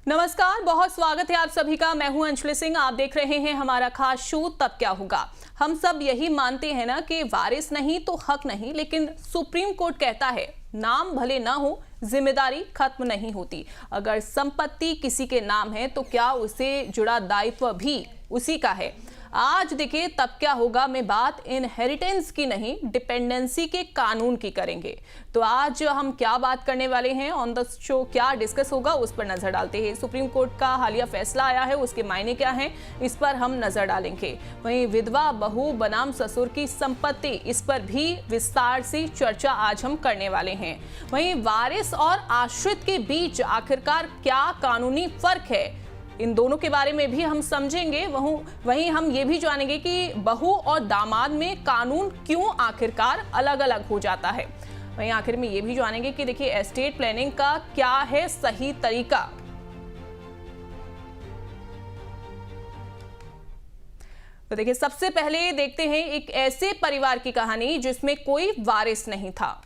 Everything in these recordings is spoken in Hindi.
नमस्कार, बहुत स्वागत है आप सभी का। मैं हूं अंशुली सिंह। आप देख रहे हैं हमारा खास शो तब क्या होगा। हम सब यही मानते हैं ना कि वारिस नहीं तो हक नहीं, लेकिन सुप्रीम कोर्ट कहता है नाम भले ना हो, जिम्मेदारी खत्म नहीं होती। अगर संपत्ति किसी के नाम है तो क्या उसे जुड़ा दायित्व भी उसी का है। आज देखिए तब क्या होगा में बात इनहेरिटेंस की नहीं, डिपेंडेंसी के कानून की करेंगे। तो आज हम क्या बात करने वाले हैं, ऑन द शो क्या डिस्कस होगा उस पर नजर डालते हैं। सुप्रीम कोर्ट का हालिया फैसला आया है, उसके मायने क्या हैं, इस पर हम नजर डालेंगे। वहीं विधवा बहू बनाम ससुर की संपत्ति, इस पर भी विस्तार से चर्चा आज हम करने वाले हैं। वहीं वारिस और आश्रित के बीच आखिरकार क्या कानूनी फर्क है, इन दोनों के बारे में भी हम समझेंगे। वहीं हम ये भी जानेंगे कि बहू और दामाद में कानून क्यों आखिरकार अलग अलग हो जाता है। वहीं आखिर में ये भी जानेंगे कि देखिए एस्टेट प्लानिंग का क्या है सही तरीका। तो देखिए सबसे पहले देखते हैं एक ऐसे परिवार की कहानी जिसमें कोई वारिस नहीं था।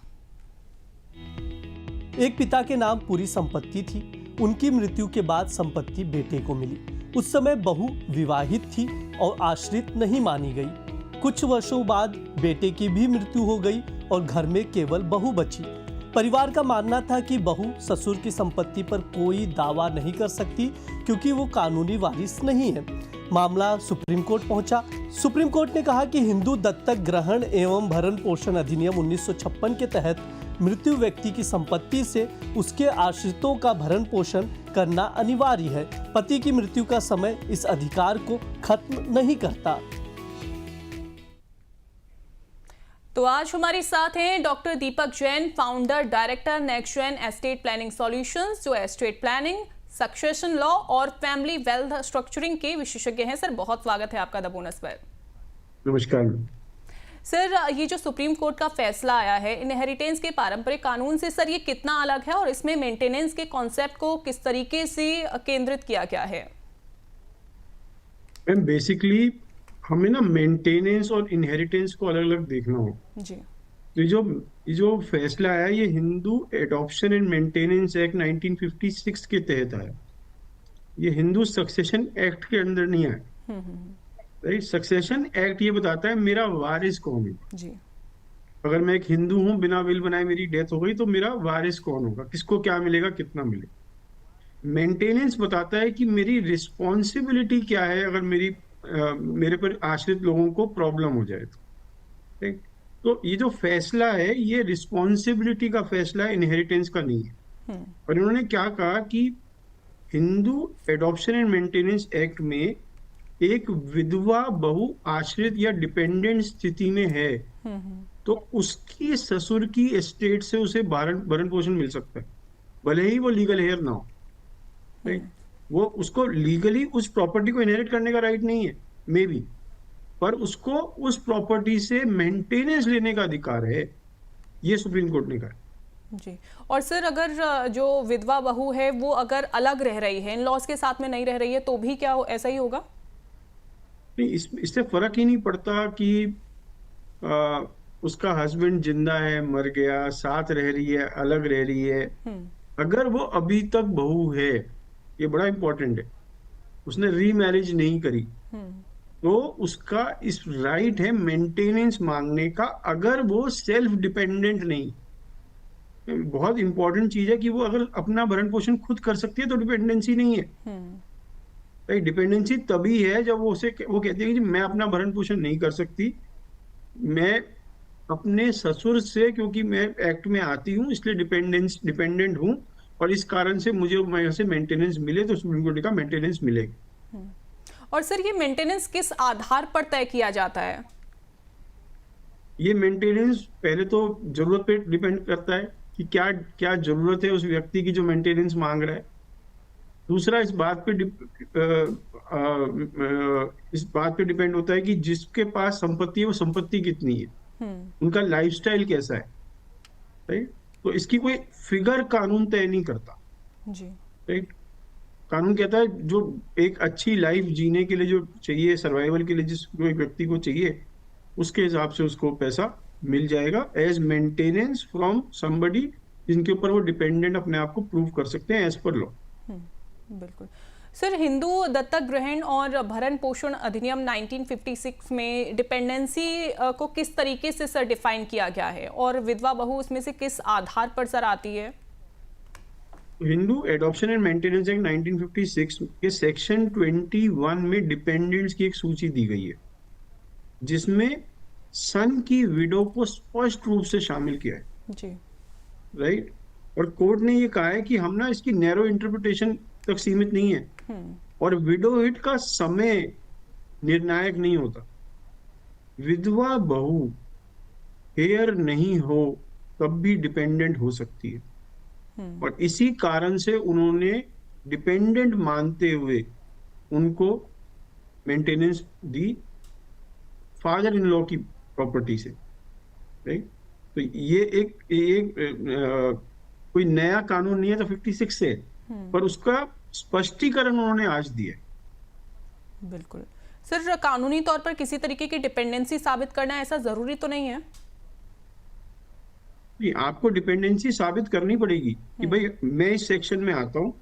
एक पिता के नाम पूरी संपत्ति थी। उनकी मृत्यु के बाद संपत्ति बेटे को मिली। उस समय बहू विवाहित थी और आश्रित नहीं मानी गई। कुछ वर्षों बाद बेटे की भी मृत्यु हो गई और घर में केवल बहू बची। परिवार का मानना था कि बहू ससुर की संपत्ति पर कोई दावा नहीं कर सकती क्योंकि वो कानूनी वारिस नहीं है। मामला सुप्रीम कोर्ट पहुंचा। सुप्रीम कोर्ट ने कहा कि हिंदू दत्तक ग्रहण एवं भरण पोषण अधिनियम 1956 के तहत मृत्यु व्यक्ति की संपत्ति से उसके आश्रितों का भरण पोषण करना अनिवार्य है। पति की मृत्यु का समय इस अधिकार को खत्म नहीं करता। तो आज हमारे साथ हैं doctor Deepak Jain, founder director next gen estate planning solutions, जो एस्टेट प्लानिंग, सक्सेशन लॉ और फैमिली वेल्थ स्ट्रक्चरिंग के विशेषज्ञ हैं। सर बहुत स्वागत है आपका द बोनस पर। नमस्कार सर, ये जो सुप्रीम कोर्ट का फैसला आया है इनहेरिटेंस के पारंपरिक कानून से, सर ये कितना अलग है और इसमें मेंटेनेंस के कॉन्सेप्ट को किस तरीके से केंद्रित किया गया है? मैम बेसिकली हमें ना मेंटेनेंस और इनहेरिटेंस को अलग अलग देखना हो जी। तो ये जो फैसला आया ये Hindu adoption and maintenance act 1956 के तहत आया। ये हिंदू सक्सेशन एक्ट के अंदर नहीं आया। राइट, सक्सेशन एक्ट ये बताता है मेरा वारिस कौन है जी। अगर मैं एक हिंदू हूं, बिना विल बनाए मेरी डेथ हो गई तो मेरा वारिस कौन होगा, किसको क्या मिलेगा, कितना मिलेगा। मेंटेनेंस बताता है कि मेरी रिस्पॉन्सिबिलिटी क्या है अगर मेरे पर आश्रित लोगों को प्रॉब्लम हो जाए तो। तो ये जो फैसला है ये रिस्पॉन्सिबिलिटी का फैसला है, इनहेरिटेंस का नहीं है। और इन्होंने क्या कहा कि Hindu adoption and maintenance act में एक विधवा बहू आश्रित या डिपेंडेंट स्थिति में है तो उसकी ससुर की एस्टेट से उसे भरण पोषण मिल सकता है, भले ही वो लीगल हेयर ना हो। वो उसको लीगली उस प्रॉपर्टी को इनहेरिट करने का राइट नहीं है मे बी, पर उसको उस प्रॉपर्टी से मेंटेनेंस लेने का अधिकार है, ये सुप्रीम कोर्ट ने कहा। जी। और सर अगर जो विधवा बहू है वो अगर अलग रह रही है, इन लॉज के साथ में नहीं रह रही है, तो भी क्या ऐसा ही होगा? नहीं, इससे फर्क ही नहीं पड़ता कि उसका हस्बैंड जिंदा है, मर गया, साथ रह रही है, अलग रह रही है। अगर वो अभी तक बहू है, ये बड़ा इंपॉर्टेंट है, उसने रीमैरिज नहीं करी तो उसका इस राइट है मेंटेनेंस मांगने का, अगर वो सेल्फ डिपेंडेंट नहीं। बहुत इंपॉर्टेंट चीज है कि वो अगर अपना भरण पोषण खुद कर सकती है तो डिपेंडेंसी नहीं है। डिपेंडेंसी तभी है जब वो कहती है कि मैं अपना भरण पोषण नहीं कर सकती, मैं अपने ससुर से, क्योंकि मैं एक्ट में आती हूँ इसलिए डिपेंडेंट हूँ और इस कारण से मुझे से मेंटेनेंस मिले तो सुप्रीम कोर्ट का मेंटेनेंस मिलेगा। और सर ये मेंटेनेंस किस आधार पर तय किया जाता है? ये मेंटेनेंस पहले तो जरूरत पे डिपेंड करता है कि क्या क्या जरूरत है उस व्यक्ति की जो मेंटेनेंस मांग रहा है। दूसरा इस बात पे डिपेंड होता है कि जिसके पास संपत्ति है वो संपत्ति कितनी है, उनका लाइफस्टाइल कैसा है। राइट, तो इसकी कोई फिगर कानून तय नहीं करता जी। राइट, कानून कहता है जो एक अच्छी लाइफ जीने के लिए जो चाहिए, सर्वाइवल के लिए जिस एक व्यक्ति को चाहिए, उसके हिसाब से उसको पैसा मिल जाएगा एज मेंटेनेंस फ्रॉम समबडी जिनके ऊपर वो डिपेंडेंट अपने आप को प्रूव कर सकते हैं एज पर लॉ। बिल्कुल। सर, हिंदू दत्तक ग्रहण और भरण पोषण अधिनियम 1956 में डिपेंडेंसी को किस तरीके से सर डिफाइन किया गया है और विधवा बहू उसमें से किस आधार पर सर आती है? Hindu adoption and maintenance act 1956 के सेक्शन 21 में डिपेंडेंट्स की एक सूची दी गई है, जिसमें सन की विडो को स्पष्ट रूप से शामिल किया है। जी। राइट। और कोर्ट ने ये कहा है कि हम ना इसकी नैरो इंटरप्रिटेशन तक सीमित नहीं है, और विडोहिड का समय निर्णायक नहीं होता। विधवा बहू हेयर नहीं हो तब भी डिपेंडेंट हो सकती है, और इसी कारण से उन्होंने डिपेंडेंट मानते हुए उनको maintenance the father in law की प्रॉपर्टी से। राइट। तो ये एक कोई नया कानून नहीं है, तो 56 से, पर उसका स्पष्टीकरण उन्होंने आज दिया। बिल्कुल। सर, कानूनी तौर पर किसी तरीके की डिपेंडेंसी साबित करना ऐसा जरूरी तो नहीं है? नहीं, आपको डिपेंडेंसी साबित करनी पड़ेगी कि भाई मैं इस सेक्शन में आता हूँ,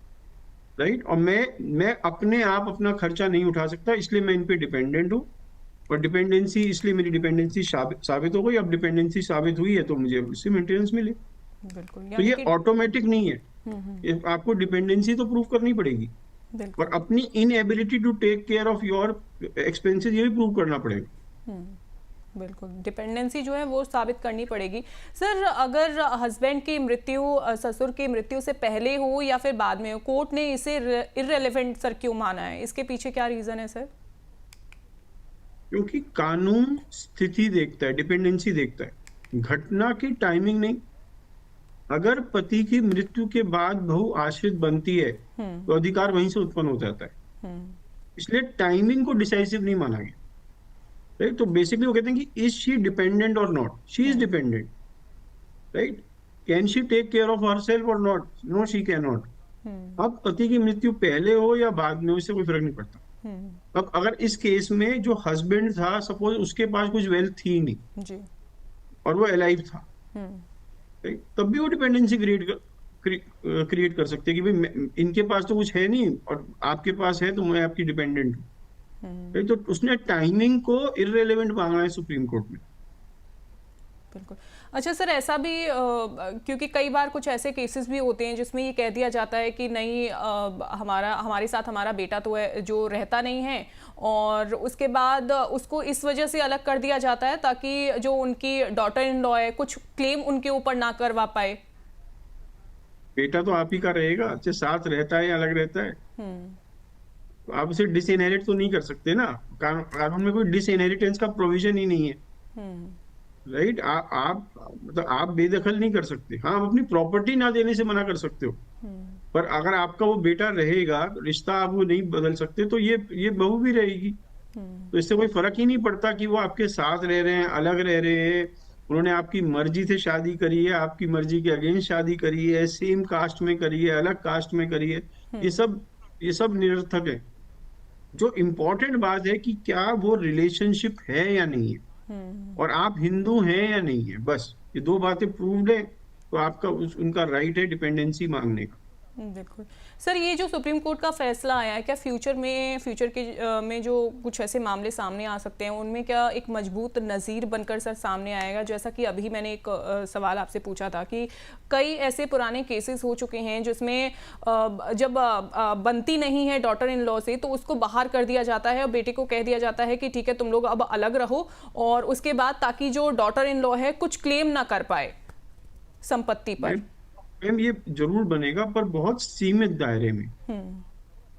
राइट, और मैं अपने आप अपना खर्चा नहीं उठा सकता, इसलिए मैं इन पे डिपेंडेंट हूँ, और डिपेंडेंसी इसलिए मेरी डिपेंडेंसी साबित हो गई। अब डिपेंडेंसी साबित हुई है तो मुझे उससे मेंटेनेंस मिले। बिल्कुल। तो ये ऑटोमेटिक नहीं है, ये आपको डिपेंडेंसी तो प्रूव करनी पड़ेगी, बिल्कुल। और अपनी inability to take care of your expenses ये भी प्रूव करना पड़ेगा। बिल्कुल, डिपेंडेंसी जो है वो साबित करनी पड़ेगी। सर, अगर हस्बैंड की मृत्यु ससुर की मृत्यु से पहले हो या फिर बाद में हो, कोर्ट ने इसे इररिलेवेंट सर क्यों माना है? इसके पीछे क्या रीजन है सर? क्योंकि कानून स्थिति देखता है, डिपेंडेंसी देखता है, घटना की टाइमिंग नहीं। अगर पति की मृत्यु के बाद बहू आश्रित बनती है तो अधिकार वहीं से उत्पन्न हो जाता है, इसलिए टाइमिंग को डिसाइसिव नहीं माना गया। राइट। तो बेसिकली वो कहते हैं कि is she dependent or not? She is dependent. Right. Can she take care of herself or not? No, she can not. अब पति की मृत्यु पहले हो या बाद में हो, इससे कोई फर्क नहीं पड़ता। अब अगर इस केस में जो हस्बैंड था, सपोज उसके पास कुछ वेल्थ थी नहीं जी। और वो अलाइव था, तब भी वो डिपेंडेंसी क्रिएट कर सकते हैं कि भाई इनके पास तो कुछ है नहीं और आपके पास है, तो मैं आपकी डिपेंडेंट हूँ। तो उसने टाइमिंग को इररिलेवेंट मांगा है सुप्रीम कोर्ट में। बिल्कुल। अच्छा सर, ऐसा भी क्योंकि कई बार कुछ ऐसे केसेस भी होते हैं जिसमें ये कह दिया जाता है कि नहीं, हमारे साथ हमारा बेटा तो है जो रहता नहीं है, और उसके बाद उसको इस वजह से अलग कर दिया जाता है ताकि जो उनकी डॉटर इन लॉ है कुछ क्लेम उनके ऊपर ना करवा पाए। बेटा तो आप ही का रहेगा, चाहे साथ रहता है या अलग रहता है। तो आप उसे डिसइनहेरिट तो नहीं कर सकते ना, कानून में कोई डिसइनहेरिटेंस का प्रोविजन ही नहीं है। राइट। मतलब आप बेदखल नहीं कर सकते। हाँ, आप अपनी प्रॉपर्टी ना देने से मना कर सकते हो, पर अगर आपका वो बेटा रहेगा, रिश्ता आप वो नहीं बदल सकते, तो ये बहू भी रहेगी। तो इससे कोई फर्क ही नहीं पड़ता कि वो आपके साथ रह रहे हैं, अलग रह रहे हैं, उन्होंने आपकी मर्जी से शादी करी है, आपकी मर्जी के अगेंस्ट शादी करी है, सेम कास्ट में करी है, अलग कास्ट में करी है, ये सब निरर्थक है। जो इम्पोर्टेंट बात है कि क्या वो रिलेशनशिप है या नहीं है, और आप हिंदू हैं या नहीं है, बस ये दो बातें प्रूव्ड है, तो आपका उनका राइट है डिपेंडेंसी मांगने का। बिल्कुल। सर, ये जो सुप्रीम कोर्ट का फैसला आया है, क्या फ्यूचर के में जो कुछ ऐसे मामले सामने आ सकते हैं उनमें क्या एक मजबूत नज़ीर बनकर सर सामने आएगा? जैसा कि अभी मैंने एक सवाल आपसे पूछा था कि कई ऐसे पुराने केसेस हो चुके हैं जिसमें जब बनती नहीं है डॉटर इन लॉ से तो उसको बाहर कर दिया जाता है और बेटे को कह दिया जाता है कि ठीक है तुम लोग अब अलग रहो, और उसके बाद ताकि जो डॉटर इन लॉ है कुछ क्लेम ना कर पाए संपत्ति पर। ये जरूर बनेगा, पर बहुत सीमित दायरे में।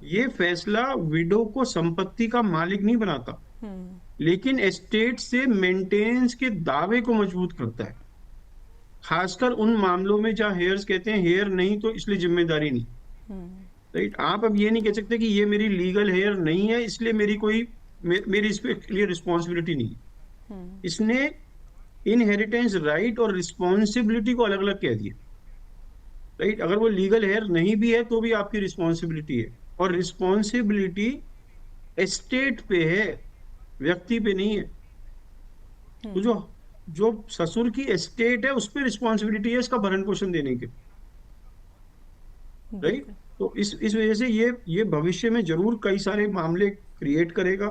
ये फैसला विडो को संपत्ति का मालिक नहीं बनाता, लेकिन एस्टेट से मेंटेनेंस के दावे को मजबूत करता है, खासकर उन मामलों में जहां हेयर्स कहते हैं हेयर नहीं तो इसलिए जिम्मेदारी नहीं। राइट। आप अब ये नहीं कह सकते कि ये मेरी लीगल हेयर नहीं है इसलिए मेरी इस पे लिए रिस्पॉन्सिबिलिटी नहीं है। इसने इनहेरिटेंस राइट और रिस्पॉन्सिबिलिटी को अलग अलग कह दिया। राइट। अगर वो लीगल हेयर नहीं भी है तो भी आपकी रिस्पॉन्सिबिलिटी है, और रिस्पॉन्सिबिलिटी एस्टेट पे है, व्यक्ति पे नहीं है। तो जो ससुर की एस्टेट है उस पे रिस्पॉन्सिबिलिटी है इसका भरण पोषण देने के। राइट। तो इस वजह से ये भविष्य में जरूर कई सारे मामले क्रिएट करेगा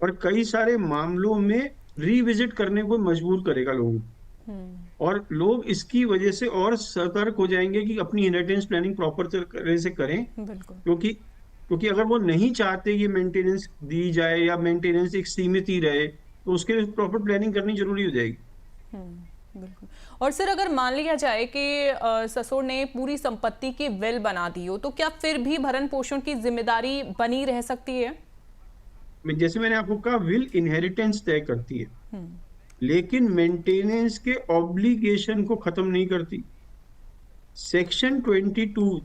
और कई सारे मामलों में रिविजिट करने को मजबूर करेगा लोगों को। और लोग इसकी वजह से और सतर्क हो जाएंगे कि अपनी इनहेरिटेंस प्लानिंग प्रॉपर तरह से करें, बिल्कुल। क्योंकि अगर वो नहीं चाहते कि मेंटेनेंस दी जाए या मेंटेनेंस एक सीमित ही रहे, तो उसके लिए प्रॉपर प्लानिंग करनी जरूरी हो जाएगी। बिल्कुल। और सर अगर मान लिया जाए कि ससुर ने पूरी संपत्ति की विल बना दी हो, तो क्या फिर भी भरण पोषण की जिम्मेदारी बनी रह सकती है? जैसे मैंने आपको कहा, विल इनहेरिटेंस तय करती है, लेकिन मेंटेनेंस के ऑब्लिगेशन को खत्म नहीं करती। सेक्शन 22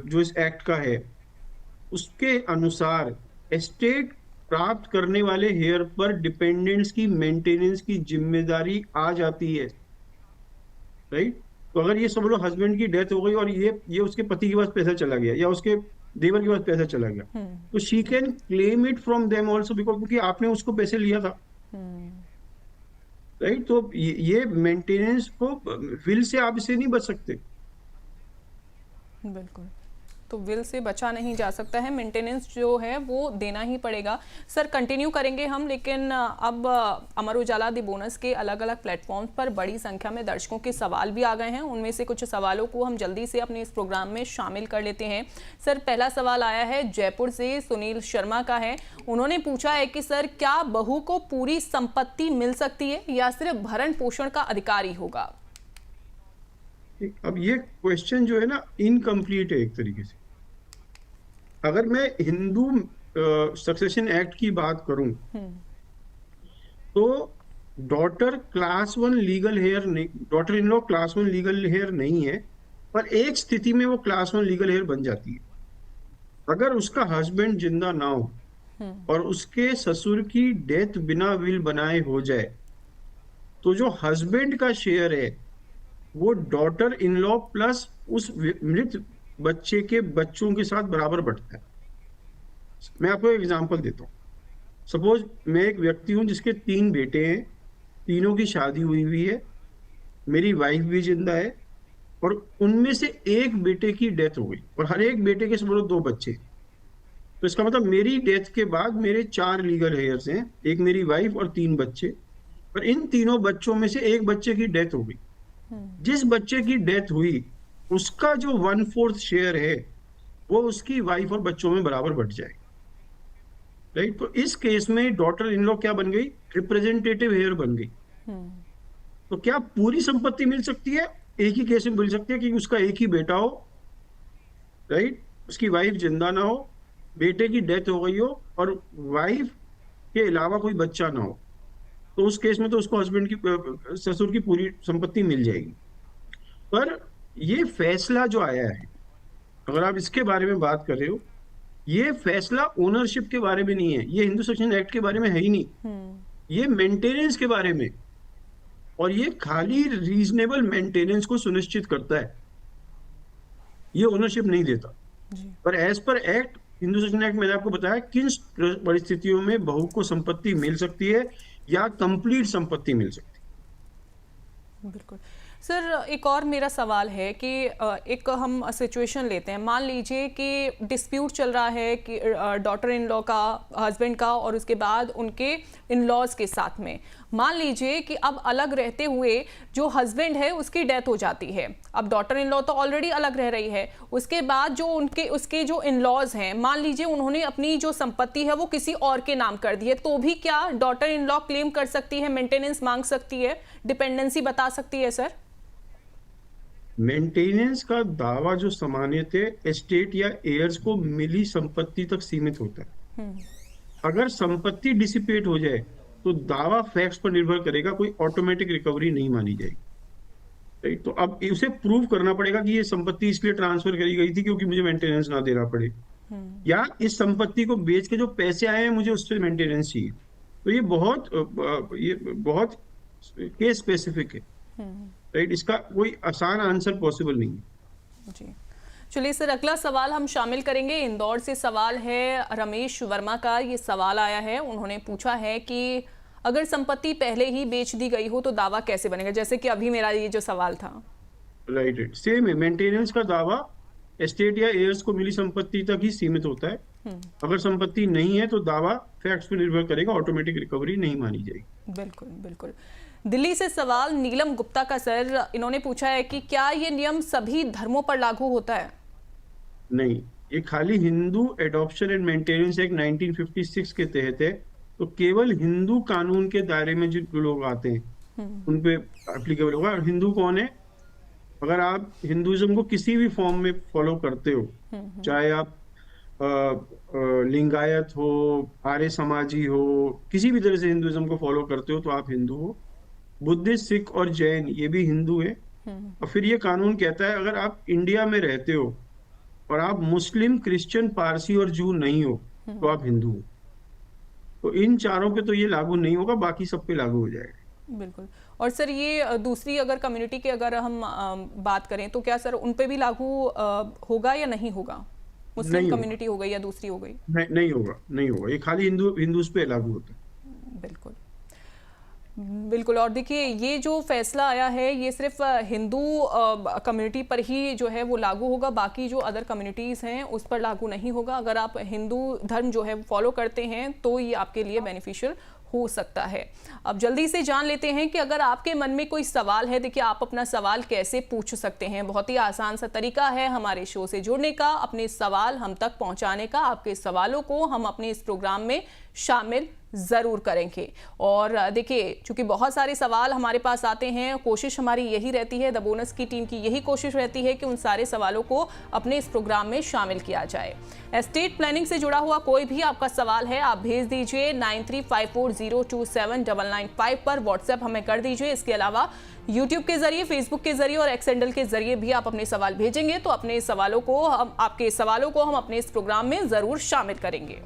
जो इस एक्ट का है, उसके अनुसार एस्टेट प्राप्त करने वाले हेयर पर डिपेंडेंट्स की मेंटेनेंस की जिम्मेदारी आ जाती है, राइट। तो अगर ये सब लोग, हस्बैंड की डेथ हो गई और ये उसके पति के पास पैसा चला गया या उसके देवर के पास पैसा चला गया, तो she can claim it from them also, because क्योंकि आपने उसको पैसे लिया था, राइट। तो ये मेंटेनेंस को विल से आप इसे नहीं बच सकते। बिल्कुल, तो विल से बचा नहीं जा सकता है, मेंटेनेंस जो है वो देना ही पड़ेगा। सर कंटिन्यू करेंगे हम, लेकिन अब अमर उजाला दी बोनस के अलग अलग प्लेटफॉर्म्स पर बड़ी संख्या में दर्शकों के सवाल भी आ गए हैं। उनमें से कुछ सवालों को हम जल्दी से अपने इस प्रोग्राम में शामिल कर लेते हैं। सर पहला सवाल आया है जयपुर से, सुनील शर्मा का है। उन्होंने पूछा है कि सर क्या बहू को पूरी संपत्ति मिल सकती है या सिर्फ भरण पोषण का अधिकार ही होगा? अब ये क्वेश्चन जो है ना, इनकम्प्लीट है एक तरीके से। अगर मैं हिंदू सक्सेशन एक्ट की बात करूं, तो डॉटर क्लास 1 लीगल हेयर नहीं, daughter in law class 1 legal heir नहीं है, पर एक स्थिति में वो क्लास 1 लीगल हेयर बन जाती है। अगर उसका हस्बैंड जिंदा ना हो और उसके ससुर की डेथ बिना विल बनाए हो जाए, तो जो हस्बैंड का शेयर है वो डॉटर इन लॉ प्लस उस मृत बच्चे के बच्चों के साथ बराबर बढ़ता है। मैं आपको एक एग्जांपल देता हूँ। सपोज मैं एक व्यक्ति हूं जिसके 3 बेटे हैं, तीनों की शादी हुई है, मेरी वाइफ भी जिंदा है, और उनमें से एक बेटे की डेथ हो गई और हर एक बेटे के समझो 2 बच्चे। तो इसका मतलब मेरी डेथ के बाद मेरे 4 लीगल हेयर्स हैं, एक मेरी वाइफ और 3 बच्चे, और इन तीनों बच्चों में से एक बच्चे की डेथ हो गई। जिस बच्चे की डेथ हुई उसका जो 1/4 शेयर है वो उसकी वाइफ और बच्चों में बराबर बट जाए, राइट। तो इस केस में डॉटर इन लॉ क्या बन गई? रिप्रेजेंटेटिव हेयर बन गई। तो क्या पूरी संपत्ति मिल सकती है? एक ही केस में मिल सकती है कि उसका एक ही बेटा हो, राइट, उसकी वाइफ जिंदा ना हो, बेटे की डेथ हो गई हो और वाइफ के अलावा कोई बच्चा ना हो, तो उस केस में तो उसको हस्बैंड की, ससुर की पूरी संपत्ति मिल जाएगी। पर ये फैसला जो आया है, अगर आप इसके बारे में बात कर रहे हो, ये फैसला ओनरशिप के बारे में नहीं है, ये हिंदू सक्सेशन एक्ट के बारे में है ही नहीं, ये मेंटेनेंस के बारे में, और ये खाली रीजनेबल मेंटेनेंस को सुनिश्चित करता है, ये ओनरशिप नहीं देता। पर as per act, Hindu succession act, मैंने आपको बताया किन परिस्थितियों में बहू को संपत्ति मिल सकती है या कंप्लीट संपत्ति मिल सकती है। बिल्कुल। सर एक और मेरा सवाल है कि एक हम सिचुएशन लेते हैं, मान लीजिए कि डिस्प्यूट चल रहा है कि डॉटर इन लॉ का, हस्बैंड का, और उसके बाद उनके इन लॉज के साथ में, मान लीजिए कि अब अलग रहते हुए जो हस्बैंड है उसकी डेथ हो जाती है। अब डॉटर इन लॉ तो ऑलरेडी अलग रह रही है, उसके बाद जो उसके जो इन लॉज हैं, मान लीजिए उन्होंने अपनी जो संपत्ति है वो किसी और के नाम कर दी है, तो भी क्या डॉटर इन लॉ क्लेम कर सकती है, मेंटेनेंस मांग सकती है, डिपेंडेंसी बता सकती है? सर मेंटेनेंस का दावा जो सामान्यतः एस्टेट या एयर्स को मिली संपत्ति तक सीमित होता है। अगर संपत्ति डिसिपेट हो जाए तो दावा फैक्ट्स पर निर्भर करेगा, कोई ऑटोमेटिक रिकवरी नहीं मानी जाएगी, राइट। तो अब उसे प्रूव करना पड़ेगा कि ये संपत्ति इसलिए ट्रांसफर करी गई थी क्योंकि मुझे मेंटेनेंस ना देना पड़े, या इस संपत्ति को बेच के जो पैसे आए हैं मुझे उससे मेंटेनेंस चाहिए। तो ये बहुत केस स्पेसिफिक है, राइट। इसका कोई आसान आंसर पॉसिबल नहीं है। जी चलिए सर, अगला सवाल हम शामिल करेंगे। इंदौर से सवाल है रमेश वर्मा का। ये सवाल आया है, उन्होंने पूछा है कि अगर संपत्ति पहले ही बेच दी गई हो तो दावा कैसे बनेगा, जैसे कि अभी मेरा ये जो सवाल था। राइट, सेम है। मेंटेनेंस का दावा एस्टेट या एयर्स को मिली संपत्ति तक ही सीमित होता है। अगर संपत्ति नहीं है तो दावा फैक्ट्स पर निर्भर करेगा, ऑटोमेटिक रिकवरी नहीं मानी जाएगी। बिल्कुल बिल्कुल। दिल्ली से सवाल नीलम गुप्ता का सर, इन्होंने पूछा है कि क्या ये नियम सभी धर्मों पर लागू होता है? नहीं, ये खाली Hindu adoption and maintenance act 1956 के तहत है। तो केवल हिंदू कानून के दायरे में जो लोग आते हैं उन पे एप्लीकेबल होगा। और हिंदू कौन है? अगर आप हिंदुइज्म को किसी भी फॉर्म में फॉलो करते हो, चाहे आप लिंगायत हो, आर्य समाजी हो, किसी भी तरह से हिंदुइज्म को फॉलो करते हो तो आप हिंदू हो। बुद्धिस्ट, सिख और जैन ये भी हिंदू है। और फिर ये कानून कहता है अगर आप इंडिया में रहते हो और आप मुस्लिम, क्रिश्चियन, पारसी और जू नहीं हो तो आप हिंदू हो। तो इन चारों पे तो ये लागू नहीं होगा, बाकी सब पे लागू हो जाएगा। बिल्कुल। और सर ये दूसरी अगर कम्युनिटी की अगर हम बात करें तो क्या सर उन पे भी लागू होगा या नहीं होगा? मुस्लिम कम्युनिटी हो गई या दूसरी हो गई? नहीं होगा, नहीं होगा। ये खाली हिंदूज पे लागू होता है। बिल्कुल बिल्कुल। और देखिए ये जो फैसला आया है ये सिर्फ हिंदू कम्युनिटी पर ही जो है वो लागू होगा, बाकी जो अदर कम्युनिटीज़ हैं उस पर लागू नहीं होगा। अगर आप हिंदू धर्म जो है फॉलो करते हैं तो ये आपके लिए बेनिफिशियल हो सकता है। अब जल्दी से जान लेते हैं कि अगर आपके मन में कोई सवाल है, देखिए आप अपना सवाल कैसे पूछ सकते हैं। बहुत ही आसान सा तरीका है हमारे शो से जुड़ने का, अपने सवाल हम तक पहुंचाने का। आपके सवालों को हम अपने इस प्रोग्राम में शामिल ज़रूर करेंगे। और देखिए चूंकि बहुत सारे सवाल हमारे पास आते हैं, कोशिश हमारी यही रहती है, द बोनस की टीम की यही कोशिश रहती है कि उन सारे सवालों को अपने इस प्रोग्राम में शामिल किया जाए। एस्टेट प्लानिंग से जुड़ा हुआ कोई भी आपका सवाल है आप भेज दीजिए 9354027995 पर, व्हाट्सएप हमें कर दीजिए। इसके अलावा यूट्यूब के जरिए, फेसबुक के जरिए और एक्स हैंडल के जरिए भी आप अपने सवाल भेजेंगे तो अपने सवालों को आपके सवालों को हम अपने इस प्रोग्राम में ज़रूर शामिल करेंगे।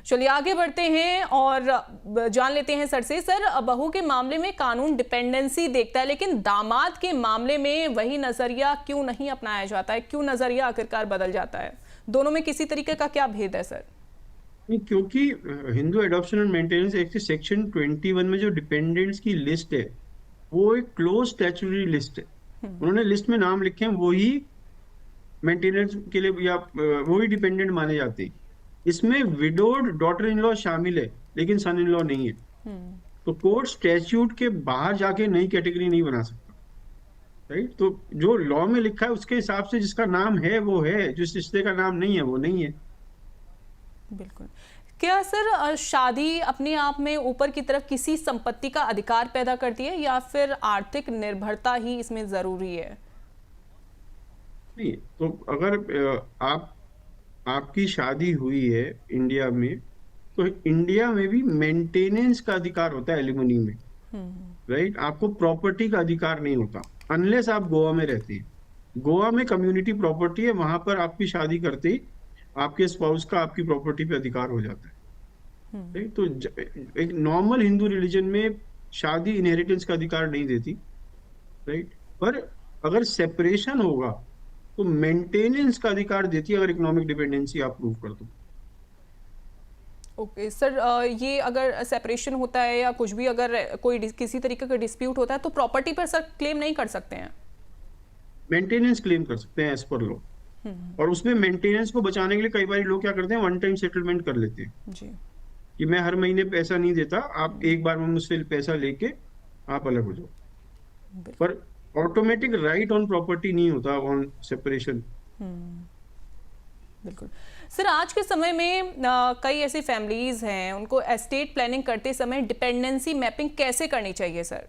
चलिए आगे बढ़ते हैं और जान लेते हैं सर से। सर, बहू के मामले में कानून डिपेंडेंसी देखता है, लेकिन दामाद के मामले में वही नजरिया क्यों नहीं अपनाया जाता है? क्यों नजरिया आखिरकार बदल जाता है? दोनों में किसी तरीके का क्या भेद है सर? नहीं, क्योंकि Hindu adoption and maintenance act section 21 में जो डिपेंडेंट्स की लिस्ट है वो एक क्लोज स्टैट्यूटरी लिस्ट है। उन्होंने लिस्ट में नाम लिखे हैं, वही मेंटेनेंस के लिए या वही डिपेंडेंट माने जाते हैं। इसमें विडोड डॉटर इन लॉ शामिल है लेकिन सन इन लॉ नहीं है। तो कोर्ट स्टैट्यूट के बाहर जाके नई कैटेगरी नहीं बना सकता, राइट? तो जो लॉ में लिखा है उसके हिसाब से जिसका नाम है वो है, जिस रिश्ते का नाम नहीं है वो नहीं है। बिल्कुल। क्या सर शादी अपने आप में ऊपर की तरफ किसी संपत्ति का अधिकार पैदा करती है या फिर आर्थिक निर्भरता ही इसमें जरूरी है? नहीं, तो अगर आपकी शादी हुई है इंडिया में तो इंडिया में भी मेंटेनेंस का अधिकार होता है एलिमनी में, राइट? आपको प्रॉपर्टी का अधिकार नहीं होता अनलेस आप गोवा में रहते हैं। गोवा में कम्युनिटी प्रॉपर्टी है, वहां पर आपकी शादी करते ही आपके स्पाउस का आपकी प्रॉपर्टी पे अधिकार हो जाता है, राइट? तो एक नॉर्मल हिंदू रिलीजन में शादी इनहेरिटेंस का अधिकार नहीं देती, राइट? पर अगर सेपरेशन होगा तो मेंटेनेंस का अधिकार देती है अगर इकोनॉमिक डिपेंडेंसी आप प्रूव कर दो। ओके सर, ये अगर सेपरेशन होता है या कुछ भी अगर कोई किसी तरीके का डिस्प्यूट होता है तो प्रॉपर्टी पर सर क्लेम नहीं कर सकते हैं? मेंटेनेंस क्लेम कर सकते हैं एज पर लॉ। और उसमें मेंटेनेंस को बचाने के लिए कई बार लोग क्या करते हैं, वन टाइम सेटलमेंट कर लेते हैं जी, कि मैं हर महीने पैसा नहीं देता, आप एक बार में मुझसे पैसा लेके आप अलग हो जाओ। पर ऑटोमेटिक राइट ऑन प्रॉपर्टी नहीं होता ऑन सेपरेशन। बिल्कुल। सर, आज के समय में कई ऐसी फैमिलीज हैं, उनको एस्टेट प्लानिंग करते समय डिपेंडेंसी मैपिंग कैसे करनी चाहिए सर?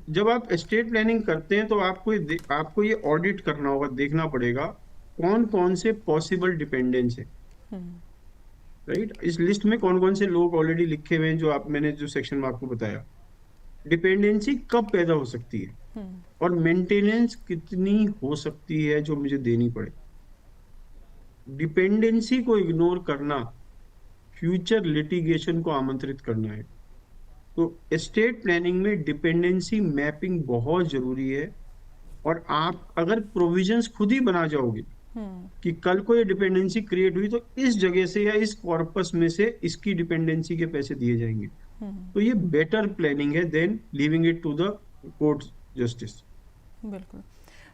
जब आप एस्टेट प्लानिंग करते हैं तो आपको ये ऑडिट करना होगा, देखना पड़ेगा कौन कौन से पॉसिबल डिपेंडेंस है, राइट? इस लिस्ट में कौन कौन से लोग ऑलरेडी लिखे हुए हैं जो मैंने जो सेक्शन में आपको बताया। डिपेंडेंसी कब पैदा हो सकती है और मेंटेनेंस कितनी हो सकती है जो मुझे देनी पड़े। डिपेंडेंसी को इग्नोर करना फ्यूचर लिटिगेशन को आमंत्रित करना है। तो एस्टेट प्लानिंग में डिपेंडेंसी मैपिंग बहुत जरूरी है। और आप अगर प्रोविजंस खुद ही बना जाओगे कि कल को ये डिपेंडेंसी क्रिएट हुई तो इस जगह से या इस कॉर्पस में से इसकी डिपेंडेंसी के पैसे दिए जाएंगे, तो ये बेटर प्लानिंग है than leaving it to the court justice. बिल्कुल।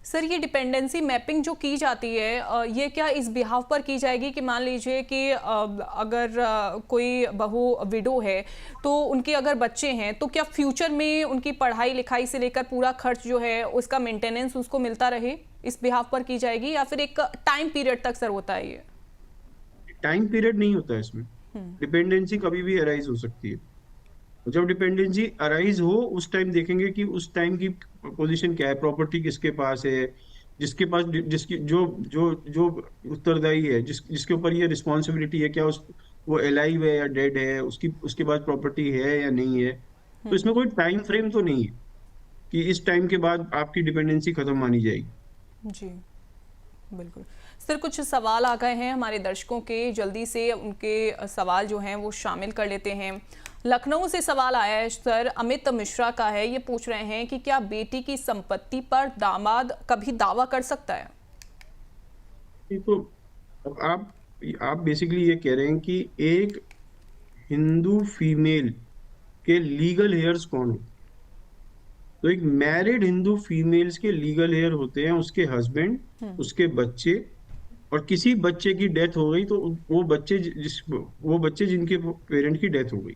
सर, ये डिपेंडेंसी मैपिंग जो की जाती है, ये क्या इस बिहाफ पर की जाएगी कि मान लीजिए कि अगर कोई बहू विडो है तो उनके अगर बच्चे हैं तो क्या फ्यूचर में उनकी पढ़ाई लिखाई से लेकर पूरा खर्च जो है उसका मेंटेनेंस उसको मिलता रहे, इस बिहाफ पर की जाएगी या फिर एक टाइम पीरियड तक सर होता है ये? टाइम पीरियड नहीं होता है इसमें। डिपेंडेंसी कभी भी अराइज हो सकती है। जब डिपेंडेंसी अराइज हो उस टाइम देखेंगे कि उस टाइम की पोजीशन क्या है, प्रॉपर्टी किसके पास है, जिसके पास जिसकी जो जो जो उत्तरदायी है, जिसके ऊपर ये रिस्पॉन्सिबिलिटी है, क्या उस वो अलाइव है या डेड है, उसके पास प्रॉपर्टी है या नहीं है। तो इसमें कोई टाइम फ्रेम तो नहीं है कि इस टाइम के बाद आपकी डिपेंडेंसी खत्म मानी जाएगी। जी बिल्कुल। सर, कुछ सवाल आ गए हैं हमारे दर्शकों के, जल्दी से उनके सवाल जो हैं वो शामिल कर लेते हैं। लखनऊ से सवाल आया है सर, अमित मिश्रा का है। ये पूछ रहे हैं कि क्या बेटी की संपत्ति पर दामाद कभी दावा कर सकता है? तो अब आप बेसिकली ये कह रहे हैं कि एक हिंदू फीमेल के लीगल हेयर्स कौन हो। तो एक मैरिड हिंदू फीमेल्स के लीगल हेयर होते हैं उसके हस्बैंड, उसके बच्चे, और किसी बच्चे की डेथ हो गई तो वो बच्चे जिनके पेरेंट की डेथ हो गई,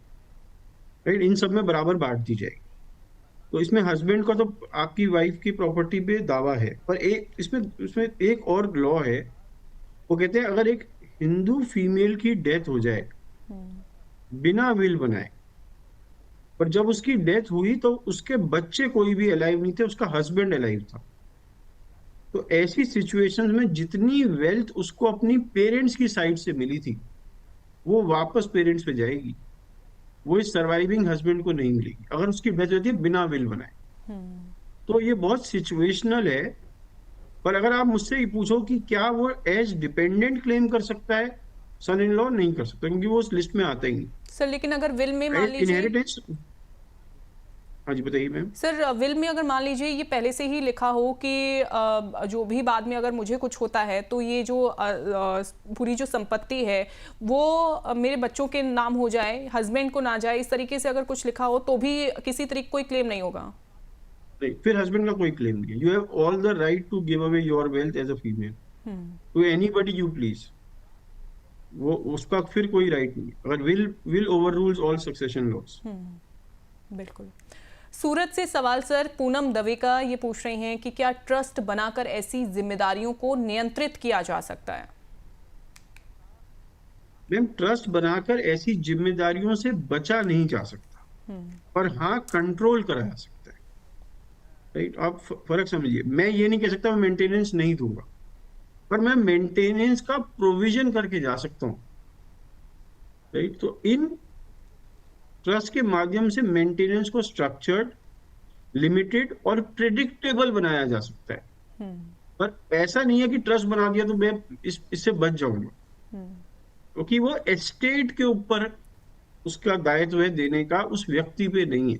राइट, इन सब में बराबर बांट दी जाएगी। तो इसमें हस्बैंड का तो आपकी वाइफ की प्रॉपर्टी पे दावा है, पर इसमें एक और लॉ है। वो कहते हैं अगर एक हिंदू फीमेल की डेथ हो जाए बिना विल बनाए, पर जब उसकी डेथ हुई तो उसके बच्चे कोई भी अलाइव नहीं थे, उसका हस्बैंड अलाइव था, तो ऐसी सिचुएशंस में जितनी वेल्थ उसको अपनी पेरेंट्स की साइड से मिली थी वो वापस पेरेंट्स पे जाएगी, वो इस सर्वाइविंग हस्बैंड को नहीं मिलेगी अगर उसकी डेथ होती है बिना विल बनाए। तो ये बहुत सिचुएशनल है। पर अगर आप मुझसे ये पूछो कि क्या वो एज डिपेंडेंट क्लेम कर सकता है, सन इन लॉ नहीं कर सकता क्योंकि वो उस लिस्ट में आता ही नहीं। सर, लेकिन अगर विल में मान लीजिए इनहेरिटेंस, हाँ जी बताइए मैम। सर, विल में अगर मान लीजिए ये पहले से ही लिखा हो कि जो भी बाद में अगर मुझे कुछ होता है तो ये जो पूरी जो संपत्ति है वो मेरे बच्चों के नाम हो जाए, हस्बैंड को ना जाए, इस तरीके से अगर कुछ लिखा हो तो भी किसी तरीके कोई क्लेम नहीं होगा? नहीं, फिर हस्बैंड का कोई क्लेम नहीं है। You have all the right to give away your wealth as a female to anybody you please. वो उसका फिर कोई राइट नहीं अगर will overrules all succession laws. बिल्कुल। सूरत से सवाल सर, पूनम दवे का, ये पूछ रही हैं कि क्या ट्रस्ट बनाकर ऐसी जिम्मेदारियों को नियंत्रित किया जा सकता है? मैम, ट्रस्ट बनाकर ऐसी जिम्मेदारियों से बचा नहीं जा सकता, पर हाँ कंट्रोल करा जा सकता है, राइट। आप फर्क समझिए, मैं ये नहीं कह सकता मैं मेंटेनेंस नहीं दूंगा, पर मैं मेंटेनेंस का प्रोविजन करके जा सकता हूँ, राइट। तो इन ट्रस्ट के माध्यम से मेंटेनेंस को स्ट्रक्चर्ड, लिमिटेड और प्रेडिक्टेबल बनाया जा सकता है। पर ऐसा नहीं है कि ट्रस्ट बना दिया तो मैं इससे बच जाऊंगा, क्योंकि वो एस्टेट के ऊपर उसका दायित्व है देने का, उस व्यक्ति पे नहीं है।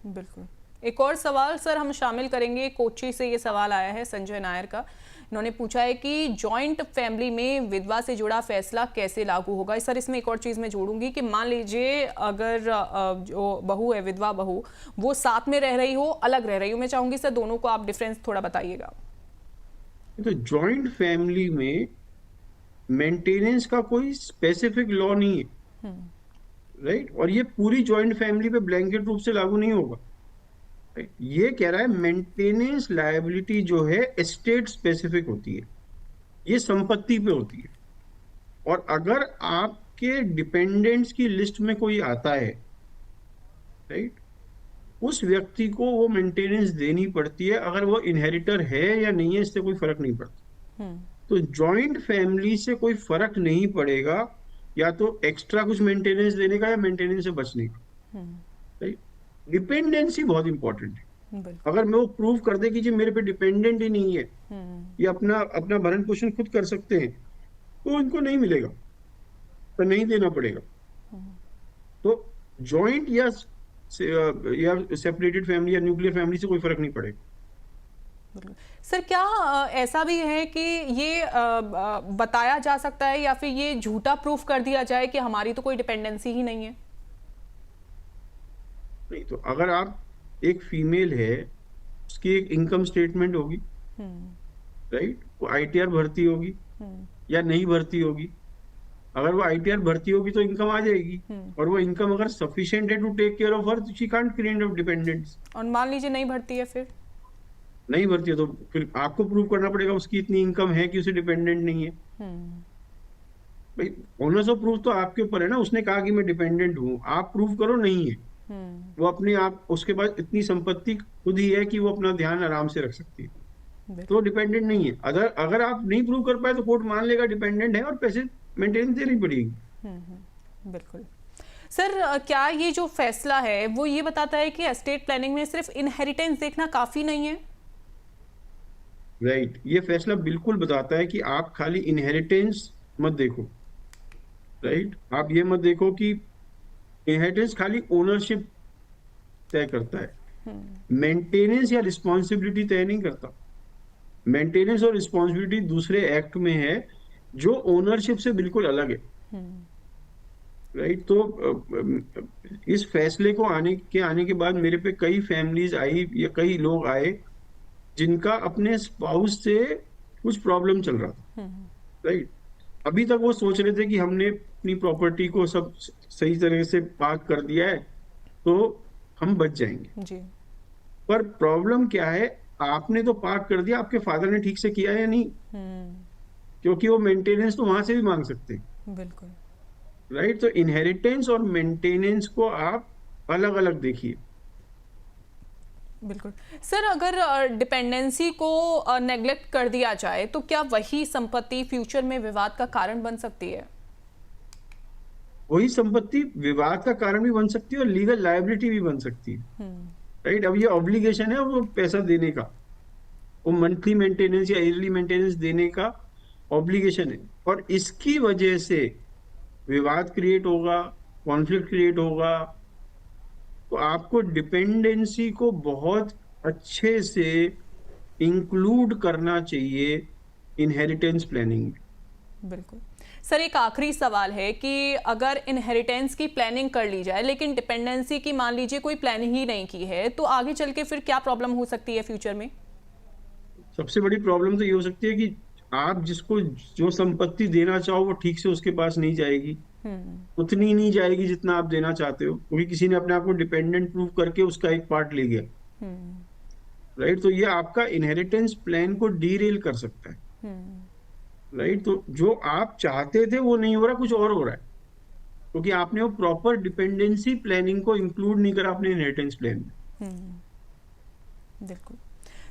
बिल्कुल। एक और सवाल सर हम शामिल करेंगे, कोच्चि से ये सवाल आया है संजय नायर का। इन्होंने पूछा है कि जॉइंट फैमिली में विधवा से जुड़ा फैसला कैसे लागू होगा। सर, इसमें एक और चीज़ मैं जोड़ूंगी कि मान लीजिए अगर जो बहू है, विधवा बहू, वो साथ में रह रही हो, अलग रह रही हो, मैं चाहूंगी सर दोनों को आप डिफरेंस थोड़ा बताइएगा। तो जॉइंट फैमिली में मेंटेनेंस का कोई स्पेसिफिक लॉ नहीं है, राइट। और ये पूरी जॉइंट फैमिली पे ब्लैंकेट रूप से लागू नहीं होगा। ये कह रहा है मेंटेनेंस लायबिलिटी जो है एस्टेट स्पेसिफिक होती है, ये संपत्ति पे होती है। और अगर आपके डिपेंडेंट्स की लिस्ट में कोई आता है, राइट, उस व्यक्ति को वो मेंटेनेंस देनी पड़ती है, अगर वो इनहेरिटर है या नहीं है इससे कोई फर्क नहीं पड़ता। तो जॉइंट फैमिली से कोई फर्क नहीं पड़ेगा, या तो एक्स्ट्रा कुछ मेंटेनेंस देने का या मेंटेनेंस से बचने का, राइट। डिपेंडेंसी बहुत इंपॉर्टेंट है। अगर मैं वो प्रूव कर दे कि जी मेरे पे डिपेंडेंट ही नहीं है, ये अपना भरण पोषण खुद कर सकते हैं, तो उनको नहीं मिलेगा, तो नहीं देना पड़ेगा। तो जॉइंट या सेपरेटेड फैमिली या न्यूक्लियर फैमिली से कोई फर्क नहीं पड़ेगा। सर, क्या ऐसा भी है कि ये बताया जा सकता है या फिर ये झूठा प्रूफ कर दिया जाए कि हमारी तो कोई डिपेंडेंसी ही नहीं है? नहीं, तो अगर आप एक फीमेल है उसकी एक इनकम स्टेटमेंट होगी, राइट। वो आईटीआर भरती होगी या नहीं भरती होगी। अगर वो आईटीआर भरती होगी तो इनकम आ जाएगी, और वो इनकम अगर सफिशिएंट है to take care of her, she can't create of dependents. और मान लीजिए नहीं भरती है, फिर नहीं भरती है तो फिर आपको प्रूव करना पड़ेगा उसकी इतनी इनकम है कि उसे डिपेंडेंट नहीं है। भाई ऑनर्स ऑफ प्रूफ तो आपके ऊपर है ना, उसने कहा कि मैं डिपेंडेंट हूँ, आप प्रूव करो नहीं है। वो अपने आप, उसके पास इतनी संपत्ति खुद ही है कि वो अपना ध्यान आराम से रख सकती है, तो डिपेंडेंट नहीं है। अगर आप नहीं प्रूव कर पाए तो कोर्ट मान लेगा डिपेंडेंट है और पैसे मेंटेनेंस देनी पड़ेगी। बिल्कुल। सर, क्या ये जो फैसला है वो ये बताता है कि एस्टेट प्लानिंग में सिर्फ इनहेरिटेंस देखना काफी नहीं है? राइट, ये फैसला बिल्कुल बताता है कि आप खाली इनहेरिटेंस मत देखो, राइट। आप ये मत देखो कि इनहेरिटेंस खाली ओनरशिप तय करता है, मेंटेनेंस या रिस्पॉन्सिबिलिटी तय नहीं करता। मेंटेनेंस और रिस्पॉन्सिबिलिटी दूसरे एक्ट में है जो ओनरशिप से बिल्कुल अलग है, राइट। तो इस फैसले को आने के बाद मेरे पे कई फैमिलीज आई या कई लोग आए जिनका अपने स्पाउस से कुछ प्रॉब्लम चल रहा था, राइट। अभी तक वो सोच रहे थे कि हमने अपनी प्रॉपर्टी को सब सही तरह से पार्क कर दिया है तो हम बच जाएंगे जी। पर प्रॉब्लम क्या है, आपने तो पार्क कर दिया, आपके फादर ने ठीक से किया या नहीं, क्योंकि वो मेंटेनेंस तो वहां से भी मांग सकते हैं। बिल्कुल, राइट। तो इनहेरिटेंस और मेंटेनेंस को आप अलग अलग देखिए। बिल्कुल। सर, अगर डिपेंडेंसी को नेग्लेक्ट कर दिया जाए तो क्या वही संपत्ति फ्यूचर में विवाद का कारण बन सकती है? वही संपत्ति विवाद का कारण भी बन सकती है और लीगल लायबिलिटी भी बन सकती है, राइट। अब ये ऑब्लिगेशन है वो पैसा देने का, वो मंथली मेंटेनेंस या ईयरली मेंटेनेंस देने का ऑब्लिगेशन है, और इसकी वजह से विवाद क्रिएट होगा, कॉन्फ्लिक्ट क्रिएट होगा। तो आपको डिपेंडेंसी को बहुत अच्छे से इंक्लूड करना चाहिए इनहेरिटेंस प्लानिंग में। बिल्कुल। सर, एक आखिरी सवाल है कि अगर इनहेरिटेंस की प्लानिंग कर ली जाए लेकिन डिपेंडेंसी की मान लीजिए कोई प्लानिंग ही नहीं की है, तो आगे चल के फिर क्या प्रॉब्लम हो सकती है फ्यूचर में? सबसे बड़ी प्रॉब्लम तो ये हो सकती है कि आप जिसको जो संपत्ति देना चाहो वो ठीक से उसके पास नहीं जाएगी, उतनी नहीं जाएगी जितना आप देना चाहते हो, क्योंकि किसी ने अपने आप को डिपेंडेंट प्रूव करके उसका एक पार्ट ले गया, राइट। तो ये आपका इनहेरिटेंस प्लान को डीरेल कर सकता है, राइट। तो जो आप चाहते थे वो नहीं हो रहा, कुछ और हो रहा है, क्योंकि आपने वो प्रॉपर डिपेंडेंसी प्लानिंग को इंक्लूड नहीं करा अपने इनहेरिटेंस प्लान में। बिल्कुल।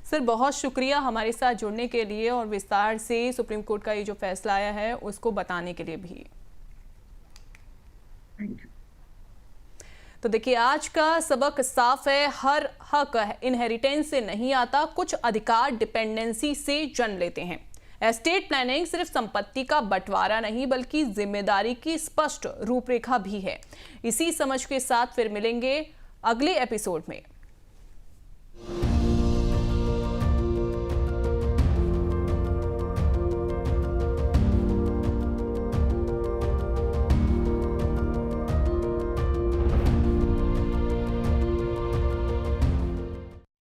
सर, बहुत शुक्रिया हमारे साथ जुड़ने के लिए और विस्तार से सुप्रीम कोर्ट का ये जो फैसला आया है उसको बताने के लिए भी। Thank you. तो देखिए, आज का सबक साफ है, हर हक इनहेरिटेंस से नहीं आता, कुछ अधिकार डिपेंडेंसी से जन्म लेते हैं। एस्टेट प्लानिंग सिर्फ संपत्ति का बंटवारा नहीं बल्कि जिम्मेदारी की स्पष्ट रूपरेखा भी है। इसी समझ के साथ फिर मिलेंगे अगले एपिसोड में।